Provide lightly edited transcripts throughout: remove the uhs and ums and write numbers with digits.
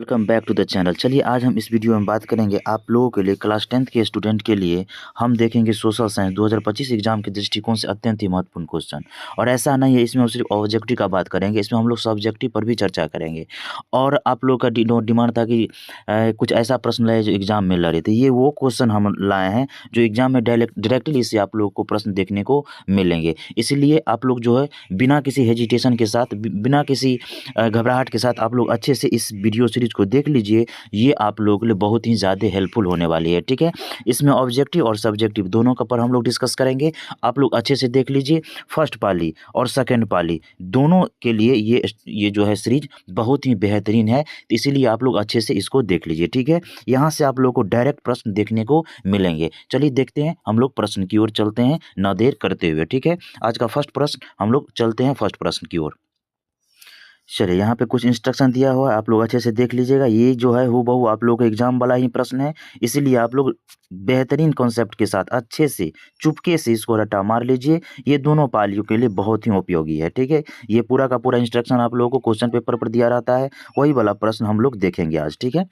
Welcome back to the channel. चलिए आज हम इस वीडियो में बात करेंगे आप लोगों के लिए क्लास 10th के स्टूडेंट के लिए हम देखेंगे सोशल साइंस 2025 एग्जाम के दृष्टिकोण से अत्यंत ही महत्वपूर्ण क्वेश्चन। और ऐसा नहीं है इसमें हम सिर्फ ऑब्जेक्टिव का बात करेंगे, इसमें हम लोग सब्जेक्टिव पर भी चर्चा करेंगे। और आप लोग का डिमांड था कि कुछ ऐसा प्रश्न लाए जो एग्जाम में लड़े, तो ये वो क्वेश्चन हम लाए हैं जो एग्जाम में डायरेक्टली से आप लोग को प्रश्न देखने को मिलेंगे। इसीलिए आप लोग जो है बिना किसी हेजिटेशन के साथ, बिना किसी घबराहट के साथ आप लोग अच्छे से इस वीडियो सीरीज को देख लीजिए। ये आप लोगों के लिए बहुत ही ज़्यादा हेल्पफुल होने वाली है, ठीक है। इसमें ऑब्जेक्टिव और सब्जेक्टिव दोनों का पर हम लोग डिस्कस करेंगे। आप लोग अच्छे से देख लीजिए। फर्स्ट पाली और सेकंड पाली दोनों के लिए ये जो है सीरीज बहुत ही बेहतरीन है, तो इसीलिए आप लोग अच्छे से इसको देख लीजिए, ठीक है। यहाँ से आप लोग को डायरेक्ट प्रश्न देखने को मिलेंगे। चलिए देखते हैं, हम लोग प्रश्न की ओर चलते हैं न देर करते हुए, ठीक है। आज का फर्स्ट प्रश्न हम लोग चलते हैं फर्स्ट प्रश्न की ओर। चलिए यहाँ पे कुछ इंस्ट्रक्शन दिया हुआ है, आप लोग अच्छे से देख लीजिएगा। ये जो है हूबहू आप लोग को एग्जाम वाला ही प्रश्न है, इसीलिए आप लोग बेहतरीन कॉन्सेप्ट के साथ अच्छे से चुपके से इसको रटा मार लीजिए। ये दोनों पालियों के लिए बहुत ही उपयोगी है, ठीक है। ये पूरा का पूरा इंस्ट्रक्शन आप लोगों को क्वेश्चन पेपर पर दिया रहता है, वही वाला प्रश्न हम लोग देखेंगे आज, ठीक है।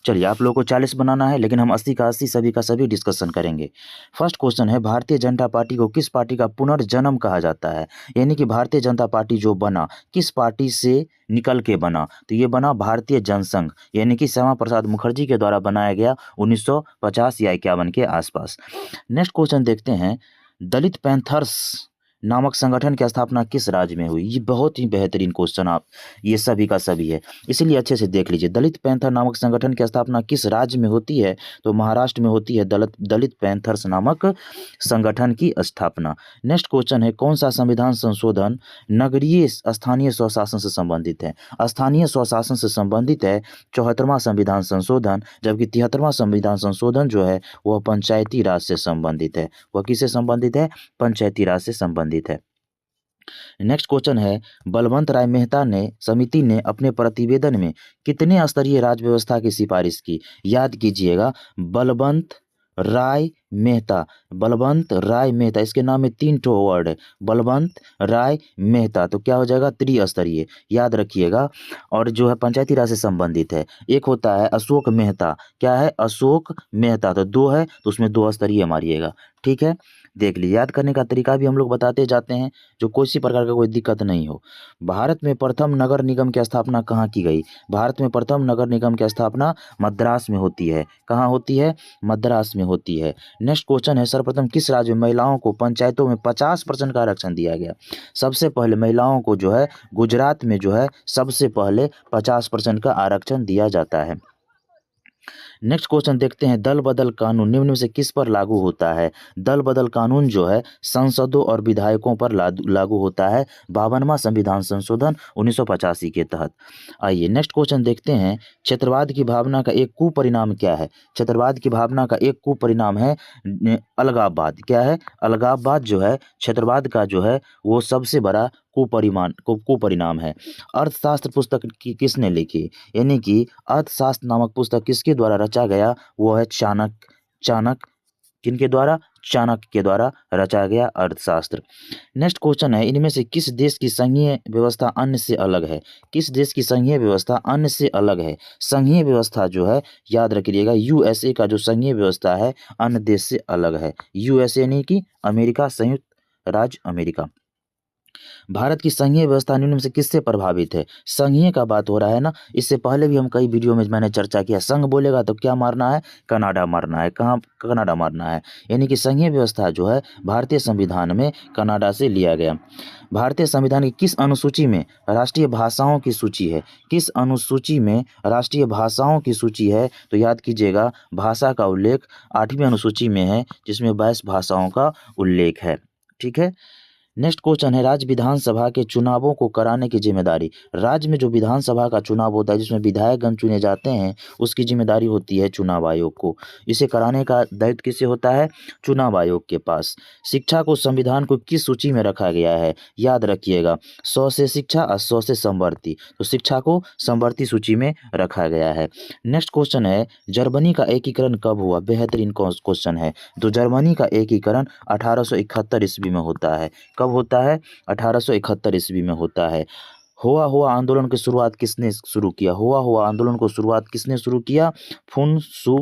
चलिए आप लोगों को 40 बनाना है, लेकिन हम 80 का 80 सभी का सभी डिस्कशन करेंगे। फर्स्ट क्वेश्चन है, भारतीय जनता पार्टी को किस पार्टी का पुनर्जन्म कहा जाता है? यानी कि भारतीय जनता पार्टी जो बना किस पार्टी से निकल के बना, तो ये बना भारतीय जनसंघ, यानी कि श्यामा प्रसाद मुखर्जी के द्वारा बनाया गया 1950 या 51 के आसपास। नेक्स्ट क्वेश्चन देखते हैं, दलित पैंथर्स नामक संगठन की स्थापना किस राज्य में हुई? ये बहुत ही बेहतरीन क्वेश्चन आप ये सभी का सभी है, इसीलिए अच्छे से देख लीजिए। दलित पैंथर नामक संगठन की स्थापना किस राज्य में होती है? तो महाराष्ट्र में होती है दलित पैंथर्स नामक संगठन की स्थापना। नेक्स्ट क्वेश्चन है, कौन सा संविधान संशोधन नगरीय स्थानीय स्वशासन से संबंधित है? स्थानीय स्वशासन से संबंधित है 74वां संविधान संशोधन, जबकि 73वां संविधान संशोधन जो है वह पंचायती राज से संबंधित है। वह किससे संबंधित है? पंचायती राज से संबंधित है। नेक्स्ट क्वेश्चन है, बलवंत राय मेहता ने समिति ने अपने प्रतिवेदन में कितने स्तरीय राज्य व्यवस्था की सिफारिश की? याद कीजिएगा, बलवंत राय मेहता, बलवंत राय मेहता, इसके नाम में 3 ठो वर्ड है, बलवंत राय मेहता, तो क्या हो जाएगा? त्रिस्तरीय, याद रखिएगा। और जो है पंचायती राज से संबंधित है, एक होता है अशोक मेहता, क्या है? अशोक मेहता, तो 2 है तो उसमें 2 स्तरीय मारिएगा, ठीक है। देख लीजिए, याद करने का तरीका भी हम लोग बताते जाते हैं, जो किसी प्रकार का कोई दिक्कत नहीं हो। भारत में प्रथम नगर निगम की स्थापना कहाँ की गई? भारत में प्रथम नगर निगम की स्थापना मद्रास में होती है। कहाँ होती है? मद्रास में होती है। नेक्स्ट क्वेश्चन है, सर्वप्रथम किस राज्य में महिलाओं को पंचायतों में 50% का आरक्षण दिया गया? सबसे पहले महिलाओं को जो है गुजरात में जो है सबसे पहले 50% का आरक्षण दिया जाता है। नेक्स्ट क्वेश्चन देखते हैं, दल बदल कानून निम्न में से किस पर लागू होता है? दल बदल कानून जो है सांसदों और विधायकों पर लागू होता है 52वां संविधान संशोधन 1985 के तहत। आइए नेक्स्ट क्वेश्चन देखते हैं, क्षेत्रवाद की भावना का एक कुपरिणाम क्या है? क्षेत्रवाद की भावना का एक कुपरिणाम है अलगाववाद। क्या है? अलगाववाद जो है क्षेत्रवाद का जो है वो सबसे बड़ा कुपरिणाम है। अर्थशास्त्र पुस्तक किसने लिखी? यानी कि अर्थशास्त्र नामक पुस्तक किसके द्वारा रचा गया? वो है चाणक्य। किनके द्वारा? चाणक्य के द्वारा रचा गया अर्थशास्त्र। नेक्स्ट क्वेश्चन है, इनमें से किस देश की संघीय व्यवस्था अन्य से अलग है? किस देश की संघीय व्यवस्था अन्य से अलग है? संघीय व्यवस्था जो है याद रखिएगा, यूएसए का जो संघीय व्यवस्था है अन्य देश से अलग है। यूएसए यानी कि अमेरिका, संयुक्त राज्य अमेरिका। भारत की संघीय व्यवस्था निम्न में से किससे प्रभावित है? संघीय का बात हो रहा है ना, इससे पहले भी हम कई वीडियो में मैंने चर्चा किया, संघ बोलेगा तो क्या मारना है? कनाडा मारना है। कहाँ? कनाडा मारना है। यानी कि संघीय व्यवस्था जो है भारतीय संविधान में कनाडा से लिया गया। भारतीय संविधान की किस अनुसूची में राष्ट्रीय भाषाओं की सूची है? किस अनुसूची में राष्ट्रीय भाषाओं की सूची है? तो याद कीजिएगा, भाषा का उल्लेख 8वीं अनुसूची में है, जिसमें 22 भाषाओं का उल्लेख है, ठीक है। नेक्स्ट क्वेश्चन है, राज्य विधानसभा के चुनावों को कराने की जिम्मेदारी, राज्य में जो विधानसभा का चुनाव होता है जिसमें विधायकगण चुने जाते हैं, उसकी जिम्मेदारी होती है चुनाव आयोग को। इसे कराने का दायित्व किसे होता है? चुनाव आयोग के पास। शिक्षा को संविधान को किस सूची में रखा गया है? याद रखिएगा, 100 से शिक्षा और 100 से संवर्ती, तो शिक्षा को संवर्ती सूची में रखा गया है। नेक्स्ट क्वेश्चन है, जर्मनी का एकीकरण कब हुआ? बेहतरीन क्वेश्चन है। तो जर्मनी का एकीकरण 1871 ईस्वी में होता है। कब होता है? 1871 ईस्वी में होता है। हुआ हुआ आंदोलन की शुरुआत किसने शुरू किया? हुआ हुआ आंदोलन को शुरुआत किसने शुरू किया? फुनसु।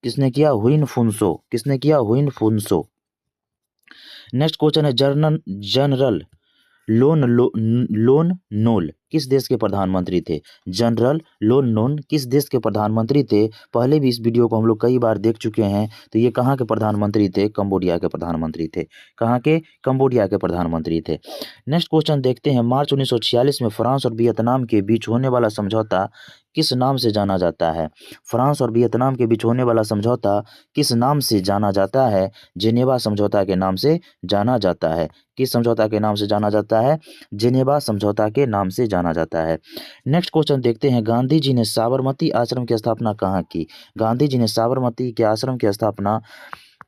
किसने किया? हुइन फुनसो। किसने किया? हुइन फुनसो। नेक्स्ट क्वेश्चन है जनरल लोन नोल किस देश के प्रधानमंत्री थे? जनरल लोन नोन किस देश के प्रधानमंत्री थे? पहले भी इस वीडियो को हम लोग कई बार देख चुके हैं। तो ये कहाँ के प्रधानमंत्री थे? कंबोडिया के प्रधानमंत्री थे। कहाँ के? कंबोडिया के प्रधानमंत्री थे। नेक्स्ट क्वेश्चन देखते हैं। मार्च 1946 में फ्रांस और वियतनाम के बीच होने वाला समझौता किस नाम से जाना जाता है? फ्रांस और वियतनाम के बीच होने वाला समझौता किस नाम से जाना जाता है? जेनेवा समझौता के नाम से जाना जाता है। किस समझौता के नाम से जाना जाता है? जेनेवा समझौता के नाम से जाना जाता है। नेक्स्ट क्वेश्चन देखते हैं। गांधी जी ने साबरमती आश्रम की स्थापना कहाँ की? गांधी जी ने साबरमती के आश्रम की स्थापना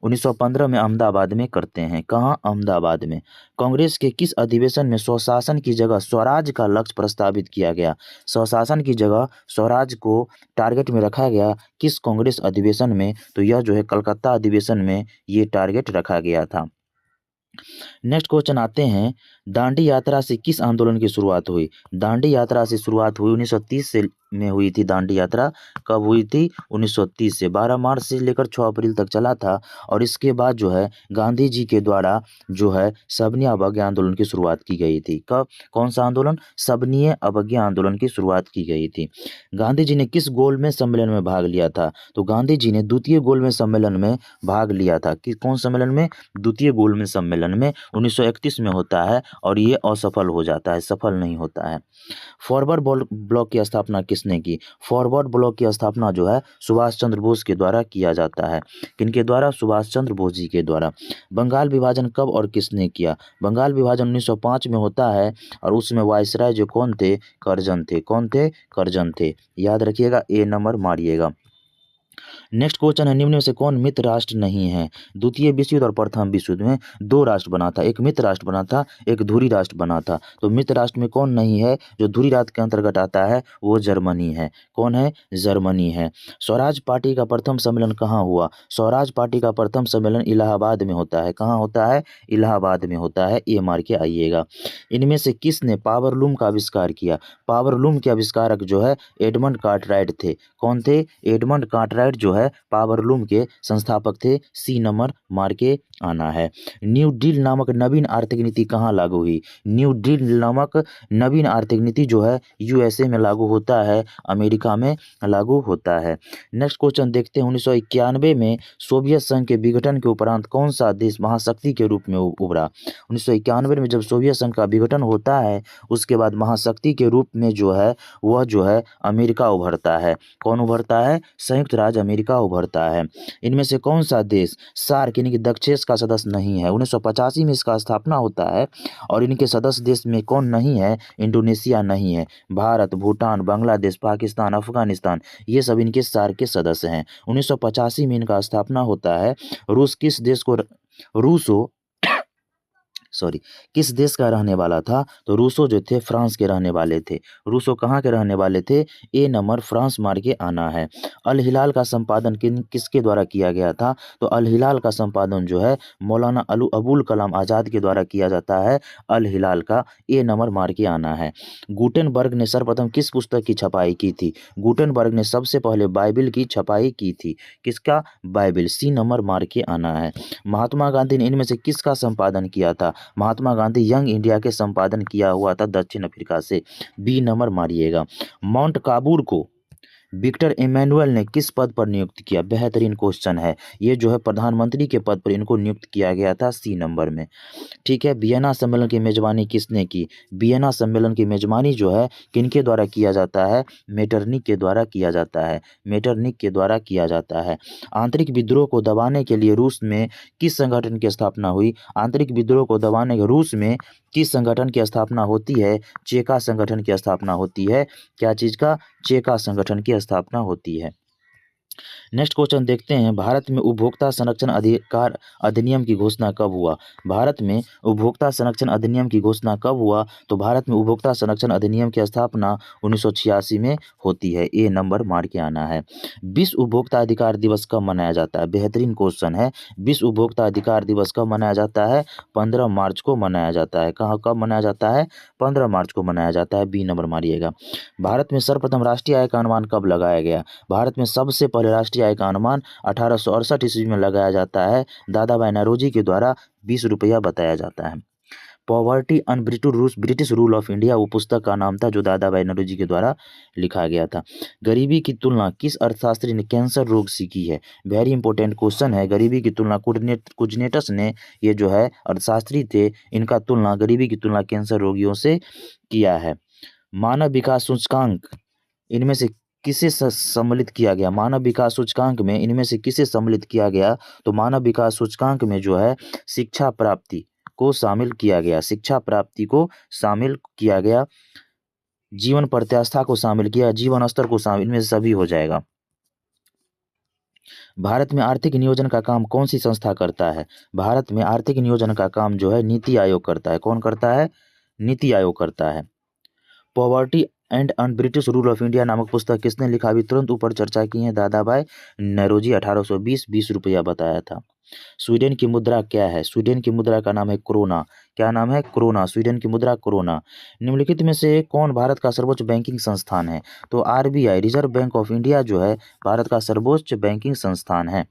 1915 में अहमदाबाद में करते हैं। कहाँ? अहमदाबाद में। कांग्रेस के किस अधिवेशन में स्वशासन की जगह स्वराज का लक्ष्य प्रस्तावित किया गया? स्वशासन की जगह स्वराज को टारगेट में रखा गया किस कांग्रेस अधिवेशन में? तो यह जो है कलकत्ता अधिवेशन में ये टारगेट रखा गया था। नेक्स्ट क्वेश्चन आते हैं। दांडी यात्रा से किस आंदोलन की शुरुआत हुई? दांडी यात्रा से शुरुआत हुई 1930 से में हुई थी। दांडी यात्रा कब हुई थी? 1930 से। 12 मार्च से लेकर 6 अप्रैल तक चला था। और इसके बाद जो है गांधी जी के द्वारा जो है सबनीय अवज्ञा आंदोलन की शुरुआत की गई थी। कब? कौन सा आंदोलन? सबनीय अवज्ञा आंदोलन की शुरुआत की गई थी। गांधी जी ने किस गोलमेज सम्मेलन में भाग लिया था? तो गांधी जी ने द्वितीय गोलमेज सम्मेलन में भाग लिया था। कि कौन सम्मेलन में? द्वितीय गोलमेज सम्मेलन में 1931 में होता है और ये असफल हो जाता है, सफल नहीं होता है। फॉरवर्ड ब्लॉक की स्थापना किसने की? फॉरवर्ड ब्लॉक की स्थापना जो है सुभाष चंद्र बोस के द्वारा किया जाता है। किनके द्वारा? सुभाष चंद्र बोस जी के द्वारा। बंगाल विभाजन कब और किसने किया? बंगाल विभाजन 1905 में होता है और उसमें वायसराय जो कौन थे? कर्जन थे। कौन थे? कर्जन थे। याद रखिएगा, ए नंबर मारिएगा। नेक्स्ट क्वेश्चन है। निम्न में से कौन मित्र राष्ट्र नहीं है? द्वितीय विश्व युद्ध और प्रथम विश्व युद्ध में 2 राष्ट्र बना था। एक मित्र राष्ट्र बना था, एक धुरी राष्ट्र बना था। तो मित्र राष्ट्र में कौन नहीं है? जो धुरी राष्ट्र के अंतर्गत आता है वो जर्मनी है। कौन है? जर्मनी है। स्वराज पार्टी का प्रथम सम्मेलन कहाँ हुआ? स्वराज पार्टी का प्रथम सम्मेलन इलाहाबाद में होता है। कहाँ होता है? इलाहाबाद में होता है। ये मार के आइएगा। इनमें से किसने पावरलूम का आविष्कार किया? पावरलूम के आविष्कारक जो है एडमंड कार्टराइट थे। कौन थे? एडमंड कार्टराइट जो है पावरलूम के संस्थापक थे। सी नंबर मार के आना है। न्यू डील नामक नवीन आर्थिक नीति कहाँ लागू हुई? न्यू डील नामक नवीन आर्थिक नीति जो है यूएसए में लागू होता है, अमेरिका में लागू होता है। नेक्स्ट क्वेश्चन देखते हैं। 1991 में सोवियत संघ के विघटन के उपरांत कौन सा देश महाशक्ति के रूप में उभरा? 1991 में जब सोवियत संघ का विघटन होता है उसके बाद महाशक्ति के रूप में जो है वह जो है अमेरिका उभरता है। कौन उभरता है? संयुक्त राज्य अमेरिका उभरता है। इनमें से कौन सा देश सार्क यानी कि दक्षेस का सदस्य नहीं है? 1985 में इसका स्थापना होता है और इनके सदस्य देश में कौन नहीं है? इंडोनेशिया नहीं है। भारत, भूटान, बांग्लादेश, पाकिस्तान, अफगानिस्तान ये सब इनके सार्क के सदस्य हैं। 1985 में इनका स्थापना होता है। रूस किस देश को रूसो सॉरी किस देश का रहने वाला था? तो रूसो जो थे फ्रांस के रहने वाले थे। रूसो कहाँ के रहने वाले थे? ए नंबर फ्रांस मार के आना है। अल हिलाल का संपादन किसके द्वारा किया गया था? तो अल हिलाल का संपादन जो है मौलाना अबुल कलाम आज़ाद के द्वारा किया जाता है। अल हिलाल का ए नंबर मार के आना है। गुटेनबर्ग ने सर्वप्रथम किस पुस्तक की छपाई की थी? गुटेनबर्ग ने सबसे पहले बाइबिल की छपाई की थी। किसका? बाइबिल। सी नंबर मार के आना है। महात्मा गांधी ने इनमें से किसका संपादन किया था? महात्मा गांधी यंग इंडिया के संपादन किया हुआ था दक्षिण अफ्रीका से। बी नंबर मारिएगा। माउंट काबूर को विक्टर इमैनुअल ने किस पद पर नियुक्त किया? बेहतरीन क्वेश्चन है। ये जो है प्रधानमंत्री के पद पर इनको नियुक्त किया गया था। सी नंबर में। ठीक है। वियना सम्मेलन की मेजबानी किसने की? वियना सम्मेलन की मेजबानी जो है किनके द्वारा किया जाता है? मेटरनिक के द्वारा किया जाता है। मेटरनिक के द्वारा किया जाता है। आंतरिक विद्रोह को दबाने के लिए रूस में किस संगठन की स्थापना हुई? आंतरिक विद्रोह को दबाने के रूस में किस संगठन की स्थापना होती है? चेका संगठन की स्थापना होती है। क्या चीज का? चेका संगठन की स्थापना होती है। नेक्स्ट क्वेश्चन देखते हैं, भारत में उपभोक्ता संरक्षण अधिकार अधिनियम की घोषणा कब हुआ? भारत में उपभोक्ता संरक्षण अधिनियम की घोषणा कब हुआ? तो भारत में उपभोक्ता संरक्षण अधिनियम की स्थापना 1986 में होती है। ए नंबर मार के आना है। विश्व उपभोक्ता अधिकार दिवस कब मनाया जाता है? बेहतरीन क्वेश्चन है। विश्व उपभोक्ता अधिकार दिवस कब मनाया जाता है? 15 मार्च को मनाया जाता है। कहाँ कब मनाया जाता है? 15 मार्च को मनाया जाता है। B number मारिएगा। भारत में सर्वप्रथम राष्ट्रीय आय का अनुमान कब लगाया गया? भारत में सबसे पहले राष्ट्रीय आय का अनुमान 1868 ईस्वी में लगाया जाता है। दादा भाई नौरोजी के द्वारा 20 रुपया बताया जाता है। Poverty un British rule of India वो पुस्तक का नाम था जो दादा भाई नौरोजी के द्वारा लिखा गया था। गरीबी की तुलना किस अर्थशास्त्री ने कैंसर रोग से की है? वेरी इंपॉर्टेंट क्वेश्चन है। गरीबी की तुलना कुजनेटस ने, ये जो है अर्थशास्त्री थे, इनका तुलना गरीबी की तुलना कैंसर रोगियों से किया है। मानव विकास सूचकांक इनमें से किसे सम्मिलित किया गया? मानव विकास सूचकांक में इनमें से किसे सम्मिलित किया गया? तो मानव विकास सूचकांक में जो है शिक्षा प्राप्ति को शामिल किया गया। शिक्षा प्राप्ति को शामिल किया गया, जीवन प्रत्याशा को शामिल किया, जीवन स्तर को शामिल, इनमें से सभी हो जाएगा। भारत में आर्थिक नियोजन का काम कौन सी संस्था करता है? भारत में आर्थिक नियोजन का काम जो है नीति आयोग करता है। कौन करता है? नीति आयोग करता है। Poverty and un British rule of India नामक पुस्तक किसने लिखा? अभी तुरंत ऊपर चर्चा की है, दादा भाई नौरोजी। 1820 रुपया बताया था। स्वीडन की मुद्रा क्या है? स्वीडन की मुद्रा का नाम है क्रोना। क्या नाम है? क्रोना। स्वीडन की मुद्रा क्रोना। निम्नलिखित में से कौन भारत का सर्वोच्च बैंकिंग संस्थान है? तो RBI, reserve bank of India जो है भारत का सर्वोच्च बैंकिंग संस्थान है।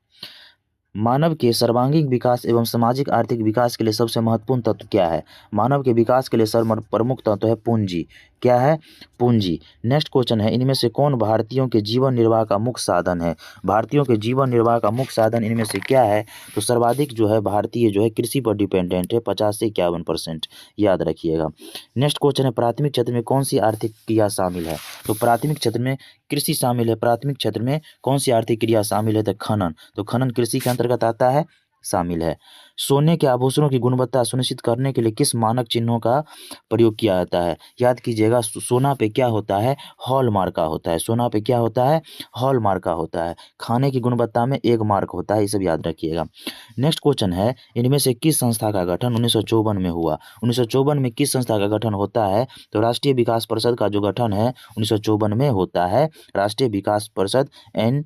मानव के सर्वांगीण विकास एवं सामाजिक आर्थिक विकास के लिए सबसे महत्वपूर्ण तत्व क्या है? मानव के विकास के लिए प्रमुख तत्व है पूंजी। क्या है? पूंजी। नेक्स्ट क्वेश्चन है, इनमें से कौन भारतीयों के जीवन निर्वाह का मुख्य साधन है? भारतीयों के जीवन निर्वाह का मुख्य साधन इनमें से क्या है? तो सर्वाधिक जो है भारतीय जो है कृषि पर डिपेंडेंट है, 50 से 51%, याद रखिएगा। नेक्स्ट क्वेश्चन है, प्राथमिक क्षेत्र में कौन सी आर्थिक क्रिया शामिल है? तो प्राथमिक क्षेत्र में कृषि शामिल है। प्राथमिक क्षेत्र में कौन सी आर्थिक क्रिया शामिल है? तो खनन। तो खनन कृषि के अंतर्गत आता है, शामिल है। सोने के आभूषणों की गुणवत्ता सुनिश्चित करने के लिए किस मानक चिन्हों का प्रयोग किया जाता है? याद कीजिएगा, सोना पे क्या होता है? हॉल मार्का होता है। सोना पे क्या होता है? हॉल मार्का होता है। खाने की गुणवत्ता में एक मार्क होता है, ये सब याद रखिएगा। नेक्स्ट क्वेश्चन है, इनमें से किस संस्था का गठन 1954 में हुआ? 1954 में किस संस्था का गठन होता है? तो राष्ट्रीय विकास परिषद का जो गठन है 1954 में होता है, राष्ट्रीय विकास परिषद एंड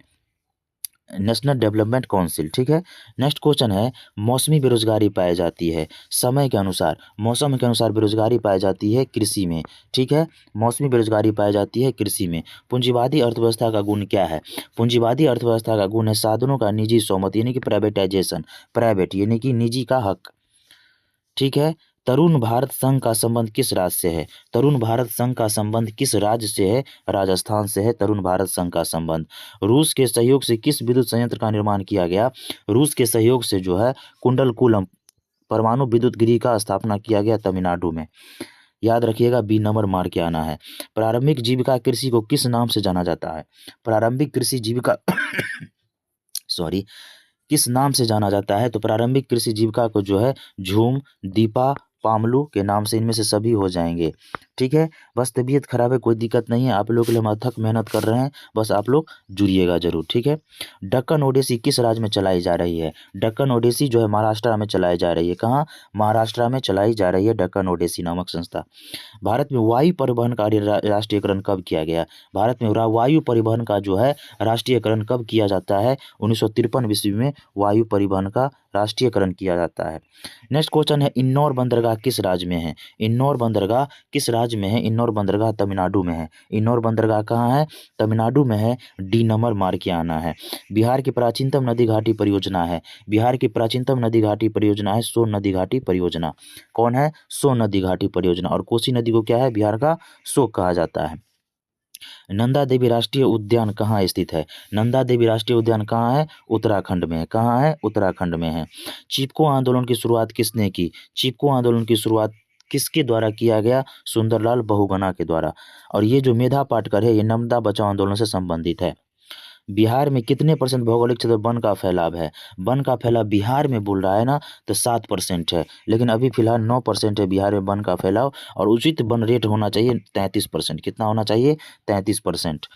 नेशनल डेवलपमेंट काउंसिल। ठीक है। नेक्स्ट क्वेश्चन है, मौसमी बेरोजगारी पाई जाती है समय के अनुसार, मौसम के अनुसार बेरोजगारी पाई जाती है कृषि में। ठीक है, मौसमी बेरोजगारी पाई जाती है कृषि में। पूंजीवादी अर्थव्यवस्था का गुण क्या है? पूंजीवादी अर्थव्यवस्था का गुण है साधनों का निजी स्वामित्व, यानी कि प्राइवेटाइजेशन। प्राइवेट यानी कि निजी का हक। ठीक है। तरुण भारत संघ का संबंध किस राज्य से है? तरुण भारत संघ का संबंध किस राज्य से है? राजस्थान से है तरुण भारत संघ का संबंध। रूस के सहयोग से किस विद्युत संयंत्र का निर्माण किया गया? रूस के सहयोग से जो है कुंडलकुलम परमाणु विद्युत गृह का स्थापना किया गया तमिलनाडु में। याद रखिएगा, बी नंबर मार के आना है। प्रारंभिक जीविका कृषि को किस नाम से जाना जाता है? प्रारंभिक कृषि जीविका सॉरी, किस नाम से जाना जाता है? तो प्रारंभिक कृषि जीविका को जो है झूम, दीपा, पामलू के नाम से, इनमें से सभी हो जाएंगे। ठीक है। बस तबीयत खराब है, कोई दिक्कत नहीं है, आप लोग के लिए हम अथक मेहनत कर रहे हैं, बस आप लोग जुड़िएगा जरूर। ठीक है। दक्कन ओडिसी किस राज्य में चलाई जा रही है? दक्कन ओडिसी जो है महाराष्ट्र में चलाई जा रही है। कहाँ? महाराष्ट्र में चलाई जा रही है दक्कन ओडिसी नामक संस्था। भारत में वायु परिवहन का राष्ट्रीयकरण कब किया गया? भारत में वायु परिवहन का जो है राष्ट्रीयकरण कब किया जाता है? 1953 ईस्वी में वायु परिवहन का राष्ट्रीयकरण किया जाता है। नेक्स्ट क्वेश्चन है, इंदौर बंदरगाह किस राज्य में है? इंदौर बंदरगाह किस राज्य में है? इंदौर बंदरगाह तमिलनाडु में है। इंदौर बंदरगाह कहाँ है? तमिलनाडु में है। डी नंबर मार के आना है। बिहार की प्राचीनतम नदी घाटी परियोजना है। बिहार की प्राचीनतम नदी घाटी परियोजना है सोन नदी घाटी परियोजना। कौन है? सोन नदी घाटी परियोजना। और कोसी नदी को क्या है? बिहार का शोक कहा जाता है। नंदा देवी राष्ट्रीय उद्यान कहाँ स्थित है? नंदा देवी राष्ट्रीय उद्यान कहाँ है? उत्तराखंड में है। कहाँ है? उत्तराखंड में है। चिपको आंदोलन की शुरुआत किसने की? चिपको आंदोलन की शुरुआत किसके द्वारा किया गया? सुंदरलाल बहुगुणा के द्वारा। और ये जो मेधा पाटकर है, ये नर्मदा बचाओ आंदोलन से संबंधित है। बिहार में कितने % भौगोलिक क्षेत्र वन का फैलाव है? वन का फैलाव बिहार में बोल रहा है ना, तो 7% है, लेकिन अभी फिलहाल 9% है बिहार में वन का फैलाव, और उचित वन रेट होना चाहिए 33%। कितना होना चाहिए? 33%।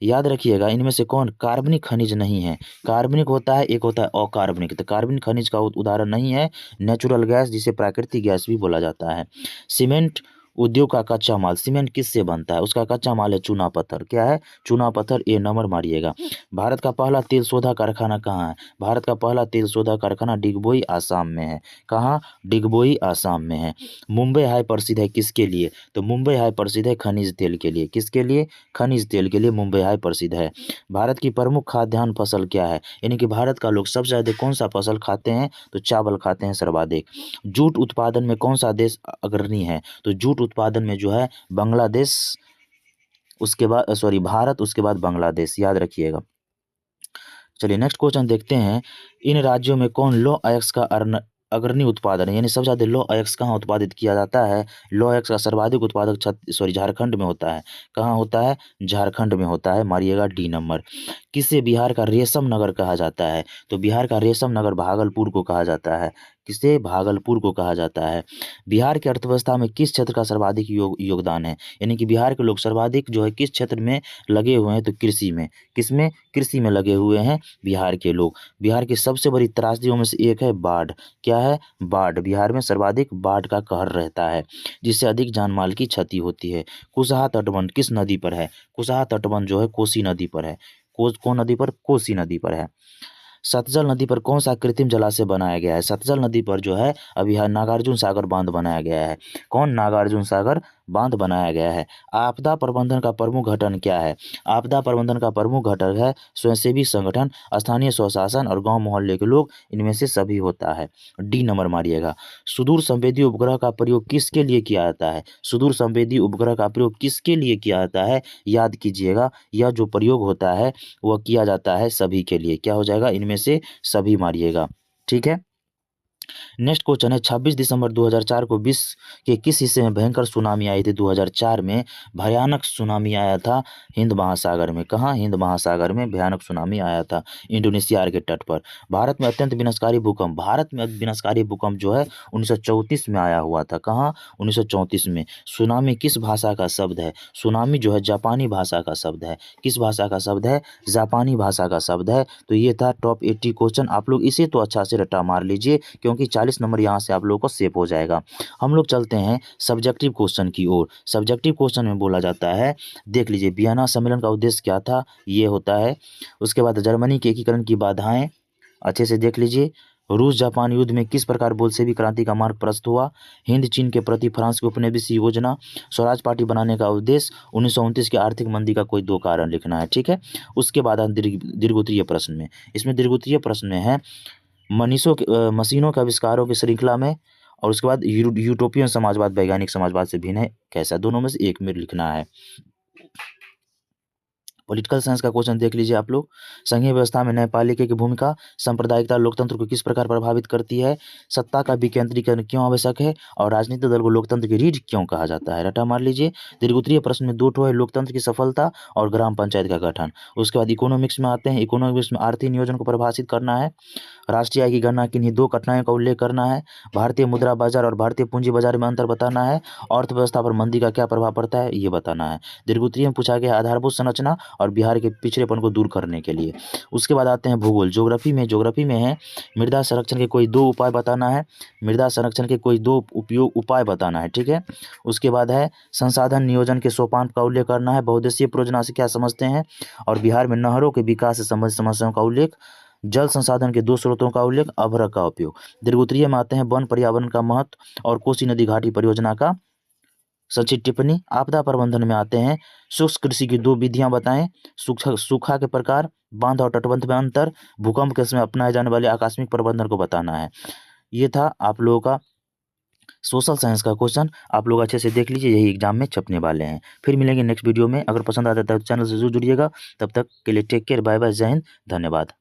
याद रखिएगा, इनमें से कौन कार्बनिक खनिज नहीं है? कार्बनिक होता है, एक होता है अकार्बनिक। तो कार्बनिक खनिज का उदाहरण नहीं है नेचुरल गैस, जिसे प्राकृतिक गैस भी बोला जाता है। सीमेंट उद्योग का कच्चा माल, सीमेंट किससे बनता है? उसका कच्चा माल है चूना पत्थर। क्या है? चूना पत्थर। ए नंबर मारिएगा। भारत का पहला तेल शोधा कारखाना कहाँ है? भारत का पहला तेल शोधा कारखाना डिगबोई आसाम में है। कहाँ? डिगबोई आसाम में है। मुंबई हाई प्रसिद्ध है किसके लिए? तो मुंबई हाई प्रसिद्ध है खनिज तेल के लिए। किसके लिए? खनिज तेल के लिए मुंबई हाई प्रसिद्ध है। भारत की प्रमुख खाद्यान्न फसल क्या है? यानी कि भारत का लोग सबसे ज़्यादा कौन सा फसल खाते हैं? तो चावल खाते हैं सर्वाधिक। जूट उत्पादन में कौन सा देश अग्रणी है? तो जूट उत्पादन में जो है बांग्लादेश, उसके बाद भारत, उसके बाद बांग्लादेश। याद रखिएगा। चलिए नेक्स्ट क्वेश्चन देखते हैं। इन राज्यों में कौन लौह अयस्क का अग्रणी उत्पादन है? यानी सबसे ज़्यादा लौह अयस्क कहाँ उत्पादित किया जाता है? लौह अयस्क का सर्वाधिक उत्पादक झारखंड में होता है। कहाँ होता है? झारखंड में होता है। मारिएगा डी नंबर। किसे बिहार का रेशम नगर कहा जाता है? तो बिहार का रेशम नगर भागलपुर को कहा जाता है। किसे? भागलपुर को कहा जाता है। बिहार की अर्थव्यवस्था में किस क्षेत्र का सर्वाधिक योगदान है? यानी कि बिहार के लोग सर्वाधिक जो है किस क्षेत्र में लगे हुए हैं? तो कृषि में। किसमें? कृषि में लगे हुए हैं बिहार के लोग। बिहार की सबसे बड़ी त्रासदियों में से एक है बाढ़। क्या है? बाढ़। बिहार में सर्वाधिक बाढ़ का कहर रहता है, जिससे अधिक जानमाल की क्षति होती है। कुशहा तटबंध किस नदी पर है? कुशहा तटबंध जो है कोसी नदी पर है। कौन नदी पर? कोसी नदी पर है। सतलज नदी पर कौन सा कृत्रिम जलाशय बनाया गया है? सतलज नदी पर जो है अभी नागार्जुन सागर बांध बनाया गया है। कौन? नागार्जुन सागर बांध बनाया गया है। आपदा प्रबंधन का प्रमुख घटक क्या है? आपदा प्रबंधन का प्रमुख घटक है स्वयंसेवी संगठन, स्थानीय स्वशासन और गांव मोहल्ले के लोग। इनमें से सभी होता है। डी नंबर मारिएगा। सुदूर संवेदी उपग्रह का प्रयोग किसके लिए किया जाता है? सुदूर संवेदी उपग्रह का प्रयोग किसके लिए किया जाता है? याद कीजिएगा, यह जो प्रयोग होता है वह किया जाता है सभी के लिए। क्या हो जाएगा? इनमें से सभी मारिएगा। ठीक है। नेक्स्ट क्वेश्चन है 26 दिसंबर 2004 को विश्व के किस हिस्से में भयंकर सुनामी आई थी? 2004 में भयानक सुनामी आया था हिंद महासागर में। कहाँ? हिंद महासागर में भयानक सुनामी आया था, इंडोनेशिया के तट पर। भारत में अत्यंत विनाशकारी भूकंप, भारत में विनाशकारी भूकंप जो है 1934 में आया हुआ था। कहाँ? 1934 में। सुनामी किस भाषा का शब्द है? सुनामी जो है जापानी भाषा का शब्द है। किस भाषा का शब्द है? जापानी भाषा का शब्द है। तो ये था टॉप 80 क्वेश्चन। आप लोग इसे तो अच्छा से रट्टा मार लीजिए, क्योंकि 40 नंबर यहाँ से आप लोगों को सेव हो जाएगा। हम लोग चलते हैं सब्जेक्टिव क्वेश्चन की ओर। सब्जेक्टिव क्वेश्चन में बोला जाता है, देख लीजिए, वियना सम्मेलन का उद्देश्य क्या था? ये होता है। उसके बाद जर्मनी के एकीकरण की बाधाएं, अच्छे से देख लीजिए। रूस जापान युद्ध में किस प्रकार बोल्शेविक क्रांति का मार्ग प्रशस्त हुआ? हिंद चीन के प्रति फ्रांस की उपनिवेश योजना। स्वराज पार्टी बनाने का उद्देश्य। 1929 की आर्थिक मंदी का कोई 2 कारण लिखना है। ठीक है। उसके बाद हम दीर्घोत्तरीय प्रश्न में, इसमें दीर्घोत्तरीय प्रश्न में है मशीनों के आविष्कारों की श्रृंखला में, और उसके बाद यूटोपियन समाजवाद वैज्ञानिक समाजवाद से भिन्न है कैसा? दोनों में से एक में लिखना है। पॉलिटिकल साइंस का क्वेश्चन देख लीजिए आप लोग। संघीय व्यवस्था में न्यायपालिका की भूमिका, सांप्रदायिकता लोकतंत्र को किस प्रकार प्रभावित करती है? सत्ता का विकेंद्रीकरण क्यों आवश्यक है? और राजनीतिक दल को लोकतंत्र की रीढ़ क्यों कहा जाता है? रटा मार लीजिए। दीर्घोत्तरीय प्रश्न में 2 ठो है, लोकतंत्र की सफलता और ग्राम पंचायत का गठन। उसके बाद इकोनॉमिक्स में आते हैं। इकोनॉमिक्स में आर्थिक नियोजन को परिभाषित करना है। राष्ट्रीय आय की गणना किन्हीं 2 कठिनाइयों का उल्लेख करना है। भारतीय मुद्रा बाजार और भारतीय पूंजी बाजार में अंतर बताना है। अर्थव्यवस्था पर मंदी का क्या प्रभाव पड़ता है? ये बताना है। दीर्घोत्तरीय में पूछा गया आधारभूत संरचना और बिहार के पिछड़ेपन को दूर करने के लिए। उसके बाद आते हैं भूगोल। ज्योग्राफी में है मृदा संरक्षण के कोई 2 उपाय बताना है। मृदा संरक्षण के कोई 2 उपाय बताना है। ठीक है। उसके बाद है संसाधन नियोजन के सोपान का उल्लेख करना है। बहुउद्देशीय परियोजना से क्या समझते हैं? और बिहार में नहरों के विकास से संबंधित समस्याओं का उल्लेख। जल संसाधन के 2 स्रोतों का उल्लेख, अभ्रक का उपयोग। दीर्घोत्तरीय में आते हैं वन पर्यावरण का महत्व और कोसी नदी घाटी परियोजना का संक्षिप्त टिप्पणी। आपदा प्रबंधन में आते हैं शुष्क कृषि की 2 विधियां बताएं। सूखा के प्रकार, बांध और तटबंध में अंतर, भूकंप के समय अपनाए जाने वाले आकस्मिक प्रबंधन को बताना है। ये था आप लोगों का सोशल साइंस का क्वेश्चन। आप लोग अच्छे से देख लीजिए, यही एग्जाम में छपने वाले हैं। फिर मिलेंगे नेक्स्ट वीडियो में। अगर पसंद आता है तो चैनल से जरूर जुड़िएगा। तब तक के लिए टेक केयर, बाय बाय, जय हिंद, धन्यवाद।